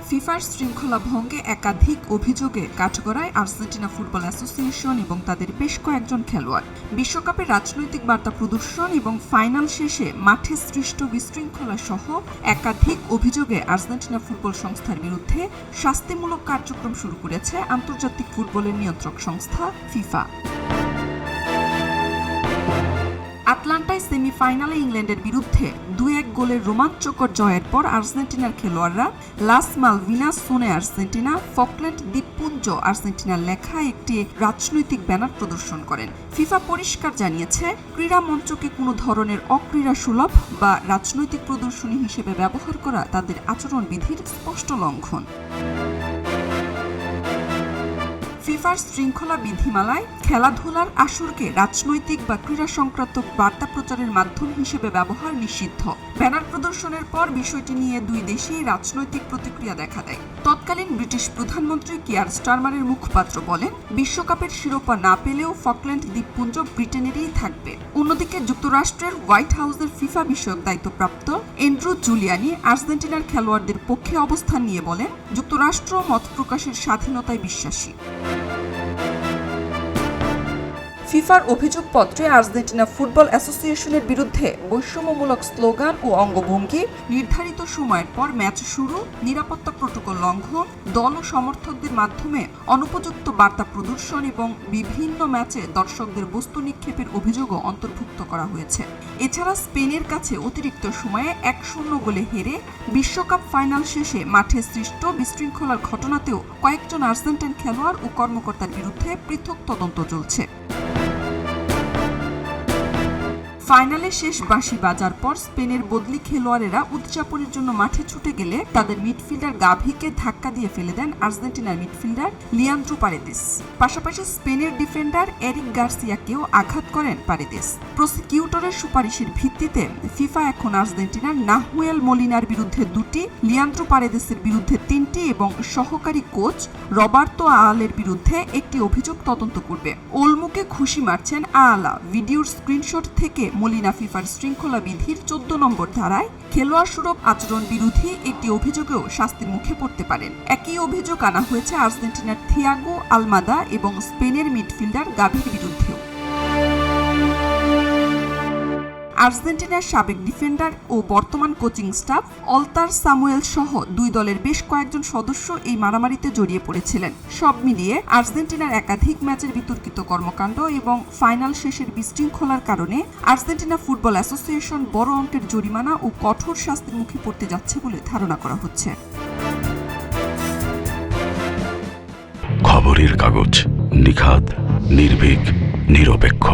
ফিফার শৃঙ্খলা ভঙ্গে একাধিক অভিযোগে কাঠগড়ায় আর্জেন্টিনা ফুটবল অ্যাসোসিয়েশন এবং তাদের বেশ কয়েকজন খেলোয়াড়। বিশ্বকাপের রাজনৈতিক বার্তা প্রদর্শন এবং ফাইনাল শেষে মাঠে সৃষ্ট বিশৃঙ্খলা সহ একাধিক অভিযোগে আর্জেন্টিনা ফুটবল সংস্থার বিরুদ্ধে শাস্তিমূলক কার্যক্রম শুরু করেছে আন্তর্জাতিক ফুটবলের নিয়ন্ত্রক সংস্থা ফিফা। আটলান্টায় সেমিফাইনালে ইংল্যান্ডের বিরুদ্ধে 2-1 গোলের রোমাঞ্চকর জয়ের পর আর্জেন্টিনার খেলোয়াড়রা লাস মালভিনাস সোনে আর্জেন্টিনা, ফকল্যান্ড দ্বীপপুঞ্জ আর্জেন্টিনার লেখা একটি রাজনৈতিক ব্যানার প্রদর্শন করেন। ফিফা পরিষ্কার জানিয়েছে, ক্রীড়া মঞ্চকে কোনো ধরনের অক্রীড়া সুলভ বা রাজনৈতিক প্রদর্শনী হিসেবে ব্যবহার করা তাদের আচরণবিধির স্পষ্ট লঙ্ঘন। ফিফার শৃঙ্খলা বিধিমালায় খেলাধুলার আসরকে রাজনৈতিক বা ক্রীড়া সংক্রান্ত বার্তা প্রচারের মাধ্যম হিসেবে ব্যবহার নিষিদ্ধ। ব্যানার প্রদর্শনের পর বিষয়টি নিয়ে দুই দেশেই রাজনৈতিক প্রতিক্রিয়া দেখা দেয়। তৎকালীন ব্রিটিশ প্রধানমন্ত্রী কিয়ার স্টারমারের মুখপাত্র বলেন, বিশ্বকাপের শিরোপা না পেলেও ফকল্যান্ড দ্বীপপুঞ্জ ব্রিটেনেরই থাকবে। অন্যদিকে যুক্তরাষ্ট্রের হোয়াইট হাউসের ফিফা বিষয়ক দায়িত্বপ্রাপ্ত অ্যান্ড্রু জুলিয়ানি আর্জেন্টিনার খেলোয়াড়দের পক্ষে অবস্থান নিয়ে বলেন, যুক্তরাষ্ট্র মত প্রকাশের স্বাধীনতায় বিশ্বাসী। ফিফার অভিযোগপত্রে আর্জেন্টিনা ফুটবল অ্যাসোসিয়েশনের বিরুদ্ধে বৈষম্যমূলক স্লোগান ও অঙ্গভঙ্গি, নির্ধারিত সময়ের পর ম্যাচ শুরু, নিরাপত্তা প্রটোকল লঙ্ঘন, দল ও সমর্থকদের মাধ্যমে অনুপযুক্ত বার্তা প্রদর্শন এবং বিভিন্ন ম্যাচে দর্শকদের বস্তু নিক্ষেপের অভিযোগও অন্তর্ভুক্ত করা হয়েছে। এছাড়া স্পেনের কাছে অতিরিক্ত সময়ে 1-0 গোলে হেরে বিশ্বকাপ ফাইনাল শেষে মাঠে সৃষ্ট বিশৃঙ্খলার ঘটনাতেও কয়েকজন আর্জেন্টাইন খেলোয়াড় ও কর্মকর্তার বিরুদ্ধে পৃথক তদন্ত চলছে। ফাইনালে শেষ বাঁশি বাজার পর স্পেনের বদলি খেলোয়াড়েরা উদযাপনের জন্য মাঠে ছুটে গেলে তাদের মিডফিল্ডার গাভিকে ধাক্কা দিয়ে ফেলে দেন আর্জেন্টিনার মিডফিল্ডার লিয়ান্দ্রো পারেদেস। পাশাপাশি স্পেনের ডিফেন্ডার এরিক গার্সিয়াকেও আঘাত করেন পারেদেস। প্রসিকিউটরের সুপারিশের ভিত্তিতে ফিফা এখন আর্জেন্টিনার নাহুয়েল মলিনার বিরুদ্ধে 2টি, লিয়ান্দ্রো পারেদেসের বিরুদ্ধে 3টি এবং সহকারী কোচ রবার্তো আয়ালের বিরুদ্ধে একটি অভিযোগ তদন্ত করবে। ওলমুকে খুশি মারছেন আয়ালা। ভিডিওর স্ক্রিনশট থেকে মলিনা ফিফার শৃঙ্খলা বিধির 14 নম্বর ধারায় খেলোয়াড় সুলভ আচরণ বিরোধী একটি অভিযোগেও শাস্তির মুখে পড়তে পারেন। একই অভিযোগ আনা হয়েছে আর্জেন্টিনার থিয়াগো আলমাদা এবং স্পেনের মিডফিল্ডার গাভির বিরুদ্ধেও। আর্জেন্টিনার সাবেক ডিফেন্ডার ও বর্তমান কোচিং স্টাফ অলতার সামুয়েল সহ দুই দলের বেশ কয়েকজন সদস্য এই মারামারিতে জড়িয়ে পড়েছিলেন। সব মিলিয়ে আর্জেন্টিনার একাধিক ম্যাচের বিতর্কিত কর্মকাণ্ড এবং ফাইনাল শেষের বিশৃঙ্খলার কারণে আর্জেন্টিনা ফুটবল অ্যাসোসিয়েশন বড় অঙ্কের জরিমানা ও কঠোর শাস্তির মুখে পড়তে যাচ্ছে বলে ধারণা করা হচ্ছে। খবরের কাগজ, নিখাত, নির্ভীক, নিরপেক্ষ।